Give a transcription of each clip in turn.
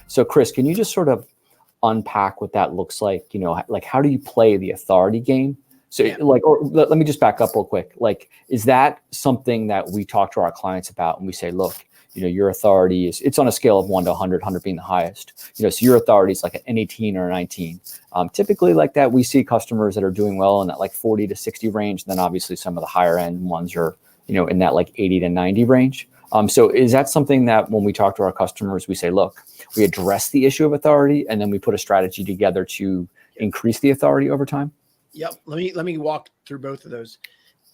So Chris, can you just sort of unpack what that looks like? Like how do you play the authority game? So let me just back up real quick. Like, is that something that we talk to our clients about and we say, look, your authority it's on a scale of 1 to 100, 100 being the highest, so your authority is like an 18 or a 19. Typically like that, we see customers that are doing well in that like 40 to 60 range. And then obviously some of the higher end ones are, in that like 80 to 90 range. So is that something that when we talk to our customers, we say, look, we address the issue of authority and then we put a strategy together to increase the authority over time? Yep. Let me walk through both of those.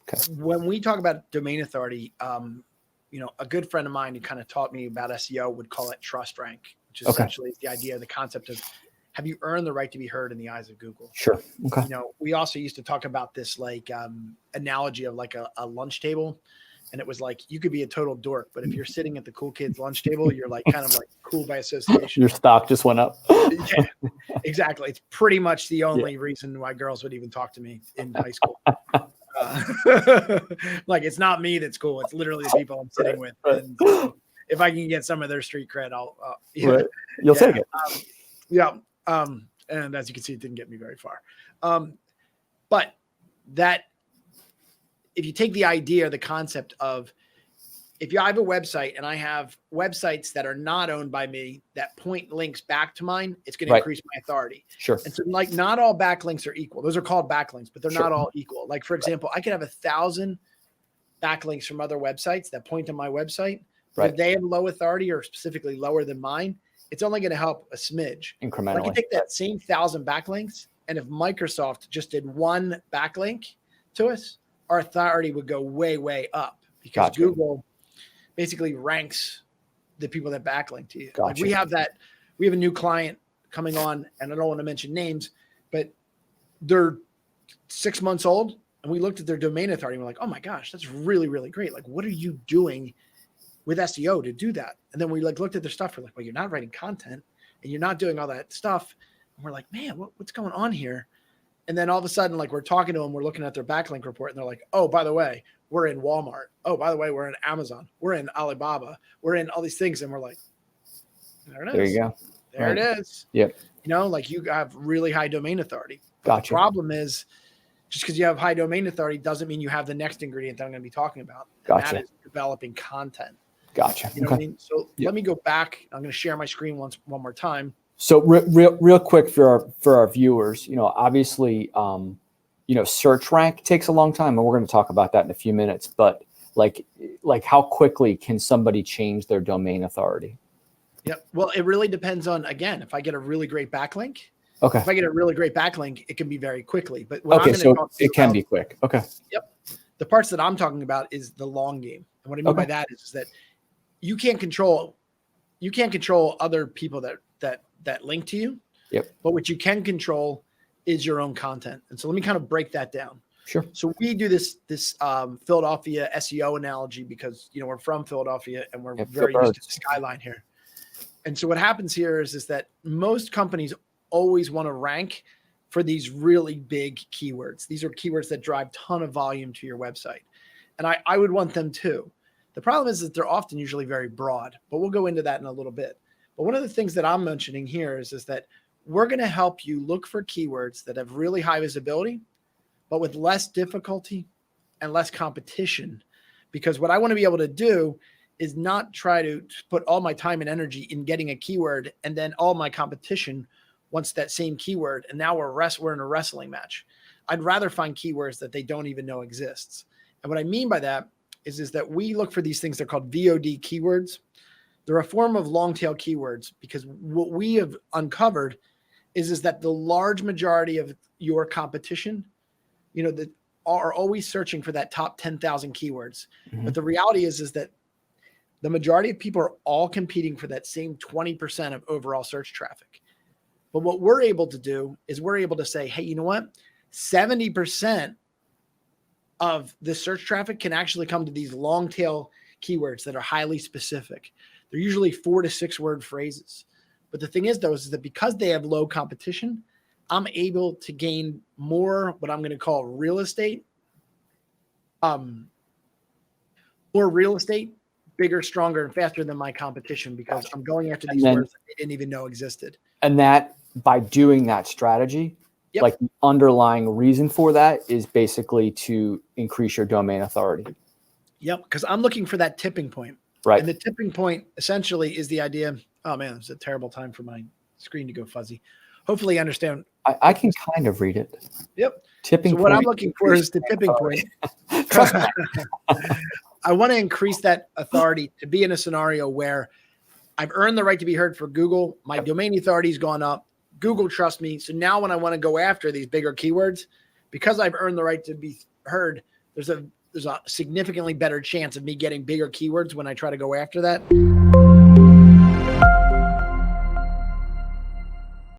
Okay. When we talk about domain authority, a good friend of mine who kind of taught me about SEO would call it trust rank, which is essentially the idea, the concept of, have you earned the right to be heard in the eyes of Google? Sure. Okay. We also used to talk about this like analogy of like a lunch table. And it was like, you could be a total dork, but if you're sitting at the cool kids lunch table, you're like kind of like cool by association. Your stock just went up. Yeah, exactly. It's pretty much the only reason why girls would even talk to me in high school. Like, it's not me that's cool. It's literally the people I'm sitting with. And so if I can get some of their street cred, you'll take it. And as you can see, it didn't get me very far. But that, if you take the idea, the concept of, if I have a website and I have websites that are not owned by me that point links back to mine, it's going to increase my authority. Sure. And so like not all backlinks are equal. Those are called backlinks, but they're not all equal. Like for example, I could have 1,000 backlinks from other websites that point to my website. If they have low authority or specifically lower than mine, it's only going to help a smidge. Incrementally. I can take that same 1,000 backlinks, and if Microsoft just did one backlink to us, our authority would go way, way up because Google basically ranks the people that backlink to you. Like we have a new client coming on, and I don't want to mention names, but they're 6 months old, and we looked at their domain authority and we're like, oh my gosh, that's really, really great. Like, what are you doing with SEO to do that? And then we like looked at their stuff. We're like, well, you're not writing content and you're not doing all that stuff. And we're like, man, what's going on here? And then all of a sudden, like we're talking to them, we're looking at their backlink report, and they're like, oh, by the way, we're in Walmart. Oh, by the way, we're in Amazon. We're in Alibaba. We're in all these things. And we're like, there it is. There you go. There it is. Yep. Like you have really high domain authority. Gotcha. The problem is just because you have high domain authority doesn't mean you have the next ingredient that I'm going to be talking about. Gotcha. That is developing content. Gotcha. You know what I mean? So let me go back. I'm going to share my screen one more time. So real quick for our viewers, obviously, search rank takes a long time, and we're going to talk about that in a few minutes. But like how quickly can somebody change their domain authority? Yeah. Well, it really depends on, again, if I get a really great backlink. Okay. If I get a really great backlink, it can be very quickly. But it can be quick. Okay. Yep. The parts that I'm talking about is the long game. And what I mean by that is that you can't control other people that link to you. Yep. But what you can control is your own content. And so let me kind of break that down. Sure. So we do this Philadelphia SEO analogy because, we're from Philadelphia and we're very used to the skyline here. And so what happens here is that most companies always want to rank for these really big keywords. These are keywords that drive a ton of volume to your website. And I would want them too. The problem is that they're often usually very broad, but we'll go into that in a little bit. But one of the things that I'm mentioning here is that we're going to help you look for keywords that have really high visibility, but with less difficulty and less competition. Because what I want to be able to do is not try to put all my time and energy in getting a keyword and then all my competition wants that same keyword. And now we're in a wrestling match. I'd rather find keywords that they don't even know exists. And what I mean by that is that we look for these things. They're called VOD keywords. They're a form of long tail keywords because what we have uncovered is that the large majority of your competition, that are always searching for that top 10,000 keywords. Mm-hmm. But the reality is that the majority of people are all competing for that same 20% of overall search traffic. But what we're able to do is we're able to say, hey, you know what? 70% of the search traffic can actually come to these long tail keywords that are highly specific. They're usually 4 to 6 word phrases. But the thing is, though, is that because they have low competition, I'm able to gain more what I'm going to call real estate, more real estate bigger, stronger, and faster than my competition because I'm going after these then, words that they didn't even know existed. And that by doing that strategy, like the underlying reason for that is basically to increase your domain authority. Yep. Because I'm looking for that tipping point. Right. And the tipping point essentially is the idea. Oh man, it's a terrible time for my screen to go fuzzy. Hopefully you understand. I can kind of read it. Yep. Tipping so point. What I'm looking for is the tipping point. Trust me. I want to increase that authority to be in a scenario where I've earned the right to be heard for Google. My domain authority has gone up. Google trusts me. So now when I want to go after these bigger keywords, because I've earned the right to be heard, there's a significantly better chance of me getting bigger keywords when I try to go after that.